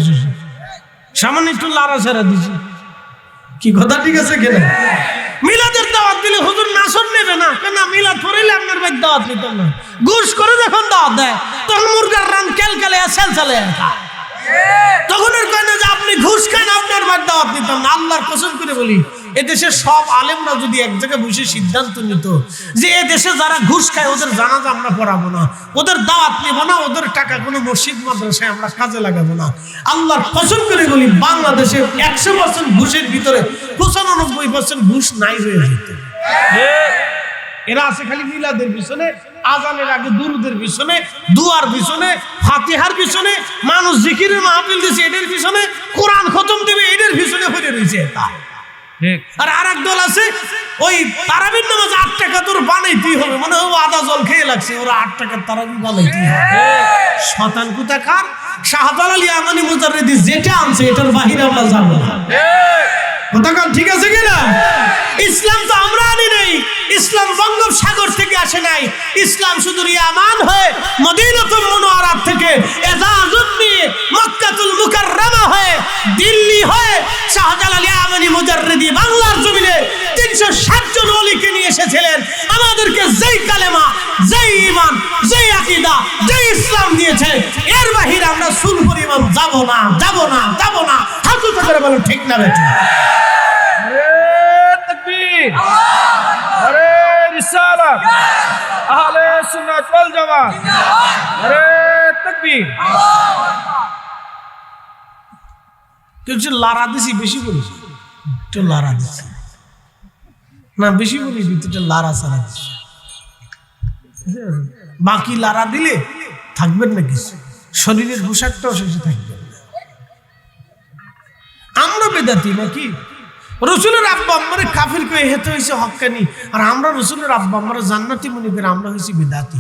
সামান্য একটু লারা ছাড়া দিছি। কি কথা ঠিক আছে কেন? মিলাদের দাওয়াত দিলে হুজুর নাসর নেবে না কেন? মিলাদ পড়াইলে আপনার ভাই দাওয়াত নিত না। ঘুষ করে যখন দাওয়াত দেয় তখন মুরগার রান কেলকালে সেলসালে তখন এর কয় না যে আপনি ঘুষ খান, আপনার ভাই দাওয়াত নিতাম না। আল্লাহর কসম করে বলি, এদেশের সব আলেমরা যদি এক জায়গায় বসে সিদ্ধান্ত নিত যে এদেশে যারা ঘুষ খায় ওদের জানাজা আমরা পড়াবো না, ওদের দাওয়াত নেব না, ওদের টাকা কোনো মসজিদ মাদ্রাসায় আমরা কাজে লাগাবো না, আল্লাহর কসম করে বলি বাংলাদেশে 100% ঘুষের ভিতরে 95% ঘুষ নাই হয়ে যেত। এরা আছে খালি মিলাদের পিছনে, আজানের আগে দুরুদের পিছনে, দুয়ার পিছনে, ফাতিহার পিছনে, মানুষ জিকিরের মাহফিল দিছে এদের পিছনে, কোরআন খতম দেবে এদের পিছনে হয়ে রয়েছে। তা আর আরেক দল আছে ওই তারাবির নামাজ 8 টাকা তোর বানাইতেই হবে, মানে ও আদা জল খেয়ে লাগছে, ওরা 8 টাকার তারাবি বানাইতেই হবে। শয়তান কোথাকার। শাহজালাল ইয়ামানি মুজাররিদি যেটা আনছে এটার বাহিরে আমরা যাবো না। কোথাকার ঠিক আছে কিনা? ইসলাম তো আমরা আনি নাই, ইসলাম বঙ্গোপসাগর থেকে আসে নাই, ইসলাম শুধু ইয়ামান হয়ে মদিনাতুল মুনাওয়ারা থেকে এজাজত নিয়ে মক্কাতুল মুকাররমা হয়ে দিল্লি হয়ে শাহজালাল ইয়ামানি মুজাররিদি বাংলার জমিনে 360 জন ওলিকে নিয়ে এসেছিলেন। আমাদেরকে যেই কালেমা, যেই ঈমান, যেই আকীদা, যেই ইসলাম দিয়েছে এর বাহিরে আমরা সুল পরিমাণ যাব না, যাব না, যাব না। হাত উঁচু করে বলো ঠিক না বেঠিক? আরে রিসালাত আহলে সুন্নাত ওয়াল জামাত, আরে তাকবীর। কিছু লারা দিছি, বেশি বলিস একটু লারা দিছি না, বেশি বলিস একটু লারা সারা দিছি। বাকি লারা দিলে থাকবেন না কিছু, শরীরের পোশাকটাও শেষে থাকবে। আমরা বেদাতি নাকি? রসুলের আব্বা আম্মারে কাফির করে হেতে হয়েছে হক্কানি, আর আমরা রসুলের আব্বা আম্মারে জান্নাতি মনে করে আমরা হয়েছি বেদাতি।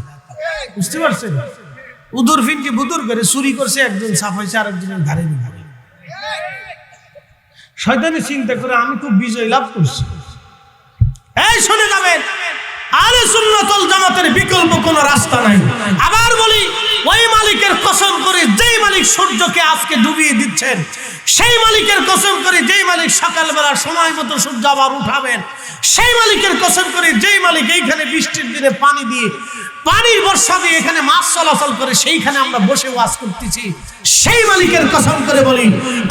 বুঝতে পারছেন? উদুর ফিনকে বুদুর করে চুরি করছে একজন, সাফাইছে আরেকজনের ঘাড়ে নিয়ে। শয়তানি চিন্তা করে আমি খুব বিজয় লাভ করছি। এই শুনে যাবেন, আহলে সুন্নাত ওয়াল জামাতের বিকল্প কোনো রাস্তা নাই। আবার বলি, ওই মালিকের কসম করে যেই মালিক সূর্যকে আজকে ডুবিয়ে দিচ্ছেন, সেই মালিকের কসম করে যেই মালিক সকালবেলা সময় মতো সূর্য আবার উঠাবেন, সেই মালিকের কসম করে যেই মালিক এইখানে বৃষ্টির দিনে পানি দিয়ে, পানির বর্ষা দিয়ে এখানে মাছ চলাচল করে, সেইখানে আমরা বসে ওয়াজ করতেছি, সেই মালিকের কসম করে বলি,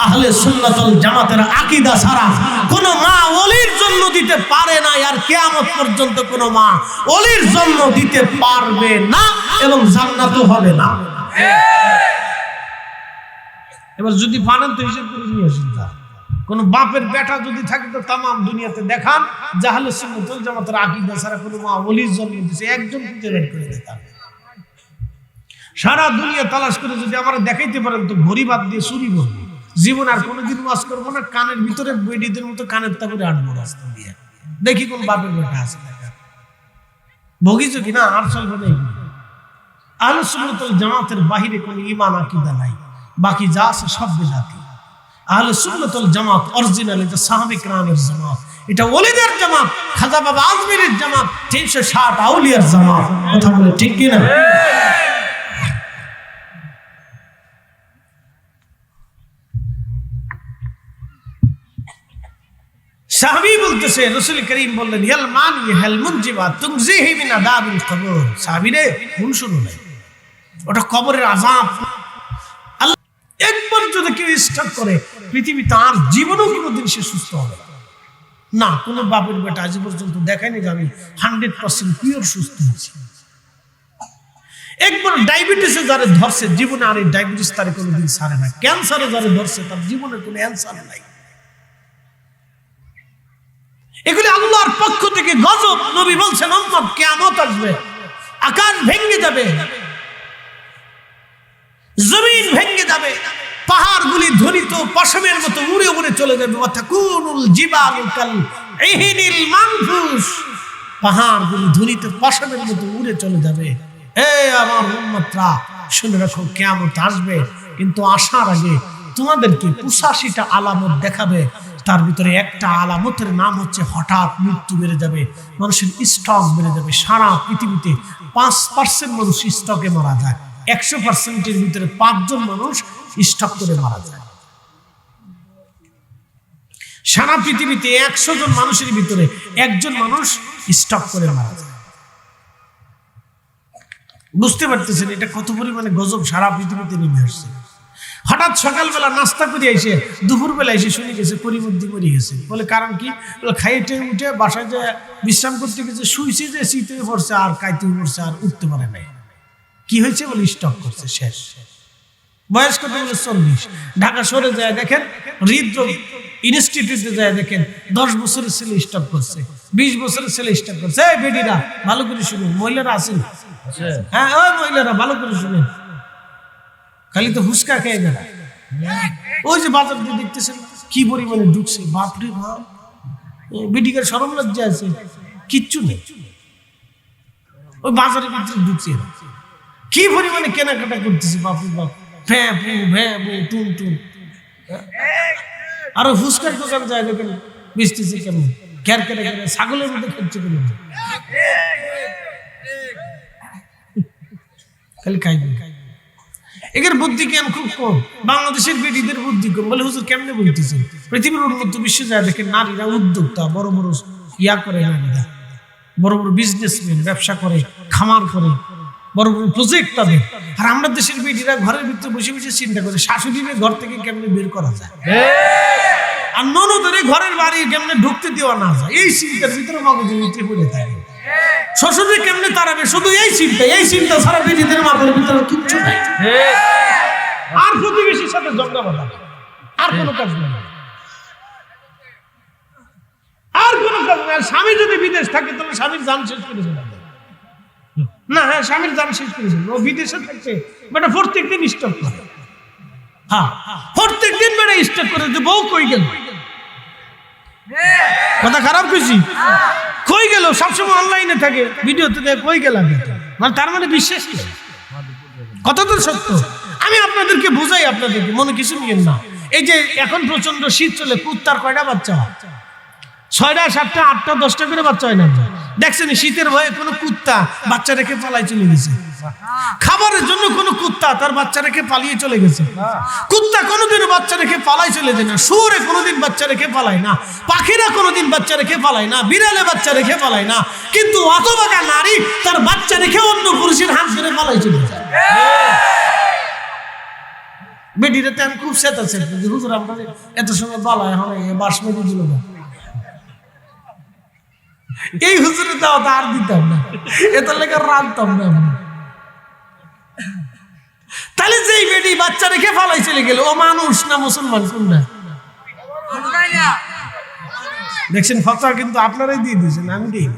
আহলে সুন্নাত ওয়াল জামাতের আকীদা ছাড়া কোন মা ওলির জন্ম দিতে পারে না, আর কিয়ামত পর্যন্ত কোন মা ওলির জন্ম দিতে পারবে না, এবং জান্নাতও হবে না। এবার যদি পারেন তো হিসেব করে নিয়ে আসেন। কোন বাপের বেটা যদি থাকে তো তাম দুনিয়াতে দেখান যে আহলে সুন্নাত ওয়াল জামাতের আকীদা ছাড়া কোন মা ওলির জন্ম দিয়েছে, একজন খুঁজে বের করে দেখান। সারা দুনিয়া তালাশ করে যদি আমরা দেখাইতে পারেন তো ঘড়ি বাদ দিয়ে চুরি করবো, জীবন আর কোনোদিন ওয়াজ করবো না, কানের ভিতরে বৈডিদের মতো কানের তাবুরে আনবো রাস্তা দিয়ে। দেখি কোন বাপের বেটা আছে ভোগিছ কিনা, আর চলবে না। আহলে সুন্নাত ওয়াল জামাতের বাহিরে কোন ঈমান আকীদা নাই, বাকি যা আছে সব বেদাতি। আহলে সুন্নাত ওয়াল জামাত অরিজিনাল, এটা সাহাবা কিরামের জামাত, এটা ওলিদের জামাত, খাজা বাবা আজমিরের জামাত, 360 আউলিয়ার জামাত। কথা বলে ঠিক কিনা? সাহাবী বলতেছে, রাসূল করিম বললেন, ইয়াল মানি হাল মুনজিবা তুনজিহি মিন আযাবিল কবর। সাহাবীরে কোন শুনো নাই, ওটা কবরের আযাব। আল্লাহ একবার যদি কেউ স্টক করে পৃথিবী তার জীবনেও কোনোদিন সে সুস্থ হবে না। কোন বাপের বেটা আজ পর্যন্ত দেখায়নি যে আমি 100% পিওর সুস্থ হয়েছি। একবার ডায়াবেটিসে যারা ধরছে জীবনে আর এই ডায়াবেটিস তার কোনোদিন সারে না। ক্যান্সারে যারা ধরছে তার জীবনে কোনো অ্যান্সার নাই। এগুলি আল্লাহর পক্ষ থেকে গজব। নবী বলছেন উম্মত কিয়ামত আসবে, আকাশ ভেঙে যাবে, জমিন ভেঙে যাবে, পাহাড়গুলি ধরিত পশমের মতো উড়ে উড়ে চলে যাবে। ওয়াতাকুনুল জিবালু কাল ইহিনিল মানফুস, পাহাড়গুলি ধরিত পশমের মতো উড়ে চলে যাবে। এই আমার উম্মতরা শুনে রাখো, কিয়ামত আসবে, কিন্তু আসার আগে তোমাদেরকে 85টা আলামত দেখাবে। তার ভিতরে একটা আলামতের নাম হচ্ছে হঠাৎ মৃত্যু বেড়ে যাবে, মানুষের স্টক বেড়ে যাবে। সারা পৃথিবীতে 5% মানুষ স্টকে মারা যায়, 100%-এর ভিতরে 5 জন মানুষ স্টক করে মারা যায়। সারা পৃথিবীতে 100 জন মানুষের ভিতরে 1 জন মানুষ স্টক করে মারা যায়। বুঝতে পারতেছেন এটা কত পরিমাণে গজব সারা পৃথিবীতে নেমে আসছে। হঠাৎ সকালবেলা নাস্তা করে এসে দুপুরবেলা এসে শুনে গেছে পরিবর্তী মরে গেছে। বলে কারণ কি? খাইতে উঠে বাসায় যে বিশ্রাম করতে গেছে, শুইছে যে শীতে পড়ছে আর কাইতে পড়ছে আর উঠতে পারে নাই। কি হয়েছে? বলে স্টক করছে, শেষ। বয়স কত? বলে 40। ঢাকা শহরে যায় দেখেন, হৃদরোগ ইনস্টিটিউটে যায় দেখেন 10 বছরের ছেলে স্টক করছে, 20 বছরের ছেলে স্টক করছে। এই বেডিরা ভালো করে শুনুন, মহিলারা আছেন? হ্যাঁ, ওই মহিলারা ভালো করে শুনেন, খালি তো হুস্কা খেয়ে গেল। ওই যে বাজার দিয়ে দেখতেছেন কি পরিমাণে ঢুকছে, বাপরে বাপ। বিটিকার শরম লজ্জা আছে, কিচ্ছু নেই। ওই বাজারের ভিতরে ঢুকছে, কি পরিমাণে কেনাকাটা করতেছে, বাপু বাপ, ভ্যাঁ ভু টুন টুন। আরো ফুচকার দোকান যায় দেখেন বেচতেছে কেমন, ক্যার কেটে কেটে ছাগলের মধ্যে খাচ্ছে কেন, খালি খাইবে। এদের বুদ্ধি জ্ঞান খুব কম, বাংলাদেশের বেটিদের বুদ্ধি কম। বলে হুজুর কেমনে বলতেছেন? পৃথিবীর উন্নত বিশ্বে যায় দেখেন নারীরা উদ্যোক্তা, বড় বড় ইয়া করে, নারীরা বড় বড় বিজনেসম্যান, ব্যবসা করে, খামার করে, বড় বড় প্রজেক্ট তাদের। আর আমরা দেশের বেটিরা ঘরের ভিতরে বসে বসে চিন্তা করে শাশুড়িকে ঘর থেকে কেমনে বের করা যায়, আর ননদের ঘরের বাড়ি কেমনে ঢুকতে দেওয়া না যায়, এই চিন্তার ভিতরে মগজের ভিতরে পড়ে থাকে। শ্বশুরে কেমনে তাড়াবে, শুধু এই চিন্তা ছাড়া বেটিদের মাথার ভিতরে কিচ্ছু নাই। আর প্রতিবেশীর সাথে ঝগড়া বাঁধা, আর কোনো কাজ নেই, আর কোনো কাজ নেই। আর স্বামী যদি বিদেশ থাকে তাহলে স্বামীর জান শেষ করে চলে যাবে না। হ্যাঁ, স্বামীর জান শেষ করে চলে, ও বিদেশে থাকছে বেটা প্রত্যেকদিন স্টক করে। হ্যাঁ, প্রত্যেকদিন বেটা স্টক করে যে বউ কই গেল, কথা খারাপ কইছি, কই গেল, সবসময় অনলাইনে থাকে, ভিডিওতে দেখ কই গেলাম, মানে তার মানে বিশ্বাস নেই। কথা তো সত্য। আমি আপনাদেরকে বুঝাই, আপনাদেরকে মনে কিছু নিয়েন না। এই যে এখন প্রচন্ড শীত চলে, কুত্তার কয়টা বাচ্চা হয়? 6টা 7টা 8টা 10টা করে বাচ্চা হয় না? দেখছেন শীতের ভয়ে কোনো কুত্তা বাচ্চা রেখে পালাই চলে গেছে, খাবারের জন্য কোনো কুত্তা তার বাচ্চা রেখে পালিয়ে চলে গেছে। কুত্তা কোনোদিনও বাচ্চা রেখে পালাই চলে যায় না, শুয়োরে কোনোদিন বাচ্চা রেখে পালায় না, পাখিরা কোনোদিন বাচ্চা রেখে পালায় না, বিড়ালে বাচ্চা রেখে পালায় না। কিন্তু অতবাগা নারী তার বাচ্চা রেখে অন্য পুরুষের হাত ধরে পালাই চলে যায়। বেটিরা তেমন খুব সেত আছে, হুজুর আমরা এত সময় বালায় হয় বাসমতি দিল না, এই হুজুরের দাওয়াত আর দিতাম না, এত লেগে রাখতাম না। তাহলে যেই বেটি বাচ্চা রেখে ফালাই চলে গেল, ও মানুষ না মুসলমান কোনটা? দেখছেন ফতোয়া কিন্তু আপনারাই দিয়ে দিয়েছেন, আমি দিই।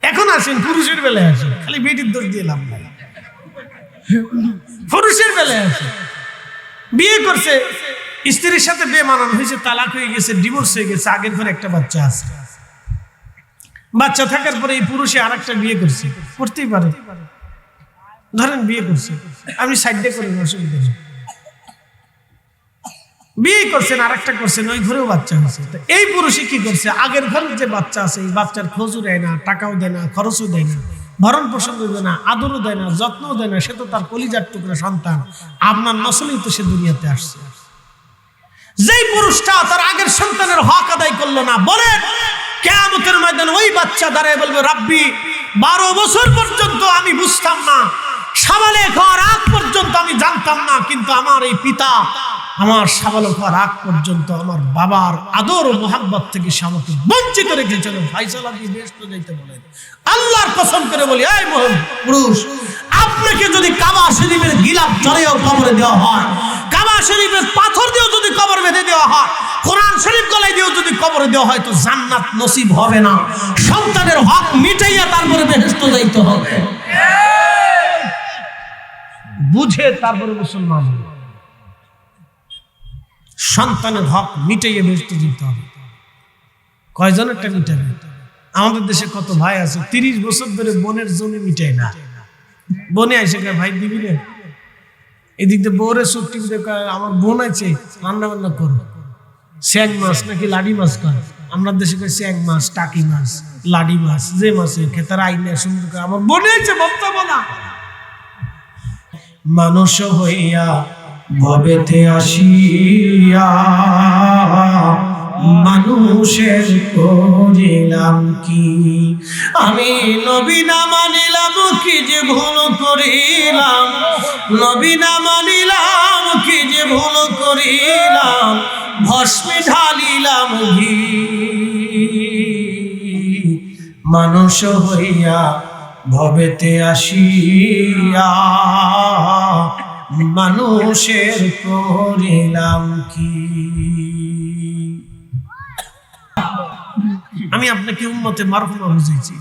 এখন আসেন পুরুষের বেলায় আসেন, খালি বেটির দোষ দিয়ে লাভ নাই। পুরুষের বেলায় আসেন, বিয়ে করছে, স্ত্রীর সাথে বেমানান হয়েছে, তালাক হয়ে গেছে, ডিভোর্স হয়ে গেছে, আগের পরে একটা বাচ্চা আছে। বাচ্চা থাকার পরে এই পুরুষে আর একটা বিয়ে করছে, করতেই পারে, ধরেন বিয়ে করছে, আপনি সাইডে করেন, অসুবিধা নেই। বিয়ে করছেন, আর একটা করছেন, ওই ঘরেও বাচ্চা হয়েছে। এই পুরুষে কি করছে, আগের ঘরের যে বাচ্চা আছে এই বাচ্চার খোঁজও দেয় না, টাকাও দেয় না, খরচও দেয় না, ভরণ পোষণ দেয় না, আদরও দেয় না, যত্নও দেয় না। সে তো তার কলিজার টুকরা সন্তান, আপনার নসলেই তো সে দুনিয়াতে আসছে। যেই পুরুষটা তার আগের সন্তানের হক আদায় করলো না, বলেন কিয়ামতের ময়দানে ওই বাচ্চা দাঁড়ায় বলবে, রাব্বি 12 বছর পর্যন্ত আমি বুঝতাম না, সাবালক হওয়ার আগ পর্যন্ত আমি জানতাম না, কিন্তু আমার এই পিতা আমার সাবালক হওয়ার আগ পর্যন্ত আমার বাবার আদর ও মোহাব্বত থেকে সে আমাকে বঞ্চিত রেখেছিল। ফায়সালা দিয়ে বেহেশতে যাইতে বলেন। আল্লাহর কসম করে বলি, এই পুরুষ, আপনাকে যদি কাবা শরীফের গিলাফ জড়িয়েও কবরে দেওয়া হয়, কাবা শরীফের পাথর দিয়েও যদি কবর বেঁধে দেওয়া হয়, কোরআন শরীফ গলায় দিয়েও যদি কবরে দেওয়া হয়, তো জান্নাত নসিব হবে না। সন্তানের হক মিটাইয়া তারপরে বেহেশতে যাইতে হবে, বুঝে তারপরে মুসলমান। সন্তানের হক মিটাইয়া বেহেশতে যেতে হবে। কয়জনেরটা মিটাবে? আমাদের দেশে কত ভাই আছে 30 বছর ধরে বোনের জমি মিটায় না, বনে আইসে ভাই দিবি না, এদিক দিয়ে বউরে চুক্তি আমার বোন আছে, রান্না বান্না করো, স্যাং মাছ নাকি লাডি মাছ করে, আমরা দেশে স্যাং মাছ, টাকি মাছ, লাডি মাছ, যে মাছের খেতার আইনে সুন্দর করে আমার বোনে আছে বক্তব্য না। মানুষ হইয়া ভবেতে আসিয়া মানুষের করিলাম কি, আমি নবী না মানিলাম কি যে ভুল করিলাম, নবী না মানিলাম কি যে ভুল করিলাম, ভস্মে ঢালিলাম ঘি। মানুষ হইয়া ভবেতে আসিয়া মানুষের করিলাম কি। আমি আপনাকে উম্মতে মারহুমা বুঝেছি,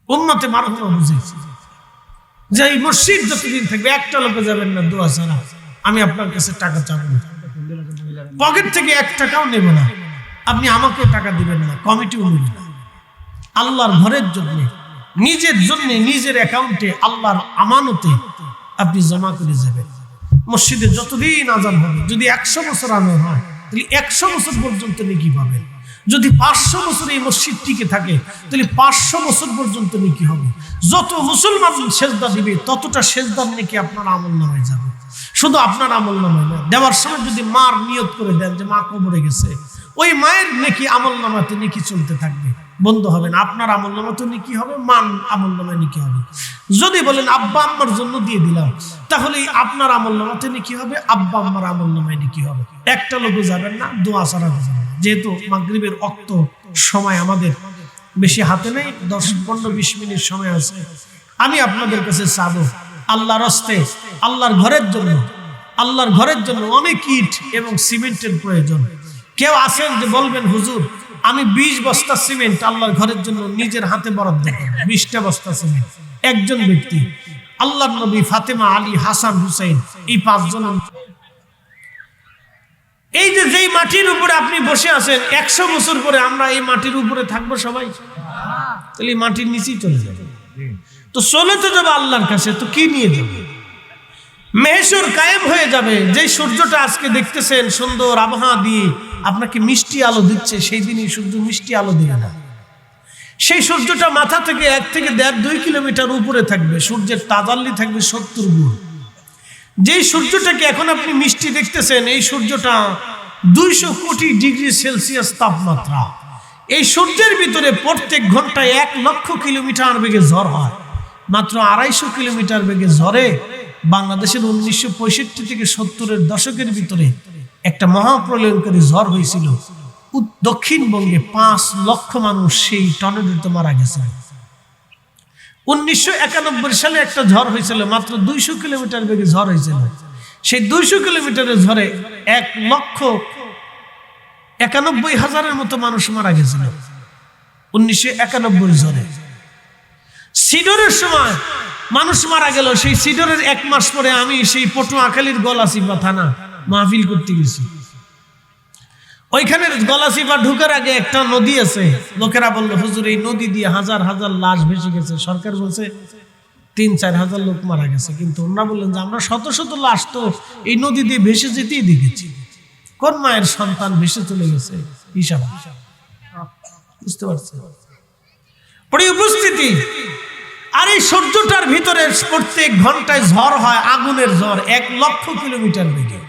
উম্মতে মারহুমা বুঝেছি যে এই মসজিদ যতদিন থাকবে একটা লোকে যাবেন না দোয়া ছাড়া, আমি আপনার কাছে টাকা চাবো না। পকেট থেকে 1 টাকাও নেব না, আপনি আমাকেও টাকা দিবেন না, কমিটিও নেবেন না। আল্লাহর ঘরের জন্য, নিজের জন্য, নিজের অ্যাকাউন্টে আল্লাহর আমানতে আপনি জমা করে যাবেন। মসজিদে যতদিন আজান হবে, যদি 100 বছর আজান হয় তাহলে 100 বছর পর্যন্ত নেকি পাবেন। যদি 500 বছর এই মসজিদ টিকে থাকে তাহলে 500 বছর পর্যন্ত নেকি হবে। যত মুসলমান সেজদা দিবে ততটা সেজদার নেকি আপনার আমলনামায় যাবে। শুধু আপনার আমলনামায় না, দেওয়ার সময় যদি মার নিয়ত করে দেন যে মা কবরে গেছে, ওই মায়ের নেকি আমলনামাতে নেকি চলতে থাকবে, বন্ধ হবে না। আপনার আমলনামাতে নেকি হবে, মান আমলনামায় নেকি হবে। যদি বলেন আব্বা আম্মার জন্য দিয়ে দিলাম, তাহলে আপনার আমলনামাতে নেকি হবে, আব্বা আম্মার আমলনামায় নেকি হবে। একটা লোকও যাবেন না, দোয়া ছাড়া যাবেন না। যেহেতু মাগরিবের অক্ত সময় আমাদের বেশি হাতে নেই, 10, 15, 20 মিনিট সময় আছে, আমি আপনাদের কাছে চাবো আল্লাহর হস্তে, আল্লাহর ঘরের জন্য অনেক ইট এবং সিমেন্টের প্রয়োজন। কেউ আছেন যে বলবেন হুজুর আমি 20 বস্তা সিমেন্ট আল্লাহর ঘরের জন্য নিজের হাতে বরাদ্দ করব, 20টা বস্তা সিমেন্ট। একজন ব্যক্তি, আল্লাহর নবী, ফাতেমা, আলী, হাসান, হুসাইন, এই 5 জন। এই যে যেই মাটির উপরে আপনি বসে আছেন, 100 বছর পরে আমরা এই মাটির উপরে থাকবো সবাই, তাহলে মাটির নিচেই চলে যাবে। তো চলে তো যাবে আল্লাহর কাছে, তো কি নিয়ে যাবে? মেহশর কায়েম হয়ে যাবে। যে সূর্যটা আজকে দেখতেছেন সুন্দর আবহাওয়া দিয়ে আপনাকে মিষ্টি আলো দিচ্ছে, সেই দিনই সূর্য মিষ্টি আলো দিবে না। সেই সূর্যটা মাথা থেকে 1 থেকে 1.5-2 কিলোমিটার উপরে থাকবে, সূর্যের তাজাল্লি থাকবে 70 গুণ। যেই সূর্যটাকে এখন আপনি মিষ্টি দেখতেছেন, এই সূর্যটা 200 কোটি ডিগ্রি সেলসিয়াস তাপমাত্রা। এই সূর্যের ভিতরে প্রত্যেক ঘন্টায় 1 লক্ষ কিলোমিটার বেগে ঝড় হয়। মাত্র 250 কিলোমিটার বেগে ঝড়ে বাংলাদেশের 1965 থেকে 70-এর দশকের ভিতরে একটা মহাপ্রলয়ঙ্কারী ঝড় হয়েছিল। দক্ষিণবঙ্গে 5 লক্ষ মানুষ সেই টর্নেডোতে মারা গেছে। 1991 সালে একটা ঝড় হয়েছিল, মাত্র 200 কিলোমিটার বেগে ঝড় হয়েছিল। সেই 200 কিলোমিটারের ঝড়ে 1,91,000-এর মতো মানুষ মারা গেছিল 1991 ঝড়ে। সিডরের সময় মানুষ মারা গেল। সেই সিডরের 1 মাস পরে আমি সেই পটুয়াখালীর গলাচিপা থানা মাহফিল করতে গেছি। ওইখানের গলাচিপা ঢুকার আগে একটা নদী আছে। লোকেরা বললো হুজুর এই নদী দিয়ে হাজার হাজার লাশ ভেসে গেছে। সরকার বলছে 3-4 হাজার লোক মারা গেছে, কিন্তু ওনারা বললেন যে আমরা শত শত লাশ তো এই নদী দিয়ে ভেসে যেতেই দেখেছি। কোন মায়ের সন্তান ভেসে চলে গেছে হিসাব, বুঝতে পারছে? পরে উপস্থিতি। আর এই সূর্যটার ভিতরে প্রত্যেক ঘন্টায় ঝড় হয়, আগুনের ঝড় 1 লক্ষ কিলোমিটার বেগে।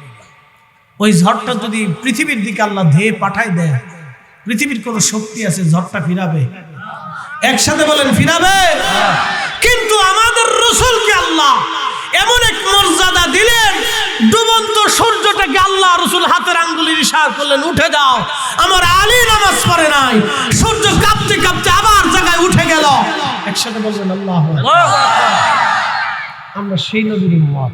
ওই ঝড়টা যদি পৃথিবীর দিকে আল্লাহ ধেয়ে পাঠায় দেয়, পৃথিবীর কোন শক্তি আছে ঝড়টা ফিরাবে? একসাথে বলেন ফিরাবে? কিন্তু আমাদের রাসূলকে আল্লাহ এমন এক মর্যাদা দিলেন, ডুবন্ত সূর্যটাকে আল্লাহ রাসূল হাতের আঙ্গুলের ইশারা করলেন উঠে যাও। আমার আলী নামাজ পড়ে নাই, সূর্য কাঁপতে কাঁপতে আবার জায়গায় উঠে গেল। একসাথে বলবেন আল্লাহু আকবার। আমরা সেই নবীর উম্মত,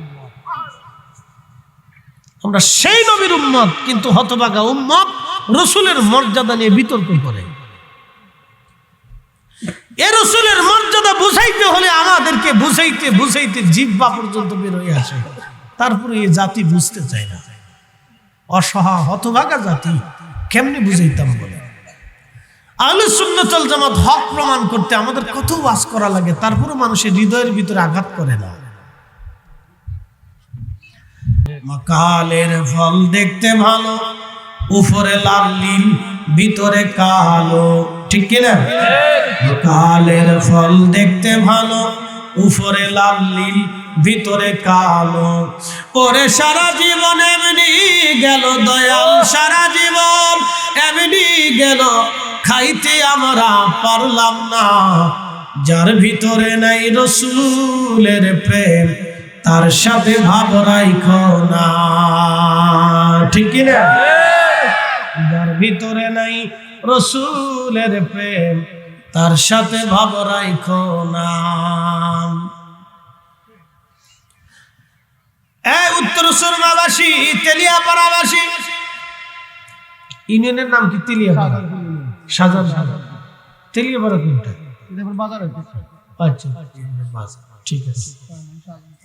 আমরা সেই নবীর উম্মত, কিন্তু হতভাগা উম্মত রাসূলের মর্যাদা নিয়ে বিতর্ক করে। এ রাসূলের মর্যাদা বুঝাইতে হলে আমাদেরকে বুঝাইতে বুঝাইতে জিহ্বা পর্যন্ত বের হয়ে আসে, তারপরে এই জাতি বুঝতে চায় না। অসহায় হতভাগা জাতি, কেমনে বুঝাইতাম বলে? আহলে সুন্নাত ওয়াল জামাত হক প্রমাণ করতে আমাদের কত ওয়াজ করা লাগে, তারপরে মানুষের হৃদয়ের ভিতরে আঘাত করে না। মাকালের ফল দেখতে ভালো, উপরে লাল নীল ভিতরে কালো, ঠিক কিনা? মাকালের ফল দেখতে ভালো, উপরে লাল নীল ভিতরে কালো। ওরে সারা জীবন এমনি গেল দয়াল, সারা জীবন এমনি গেল, খাইতে আমরা পারলাম না। যার ভিতরে নাই রাসূলের প্রেম, তার সাথে ভাব রাইখো না, ঠিক কিনা? যার ভিতরে নাই রাসূলের প্রেম, তার সাথে ভাব রাইখো না। উত্তর সুরমাবাসী, তেলিয়াপাড়াবাসী, ইউনিয়নের নাম কি? তেলিয়াপাড়া, শাহজাহান। তেলিয়াপাড়া কোনটা? বাজার। আচ্ছা, ঠিক আছে।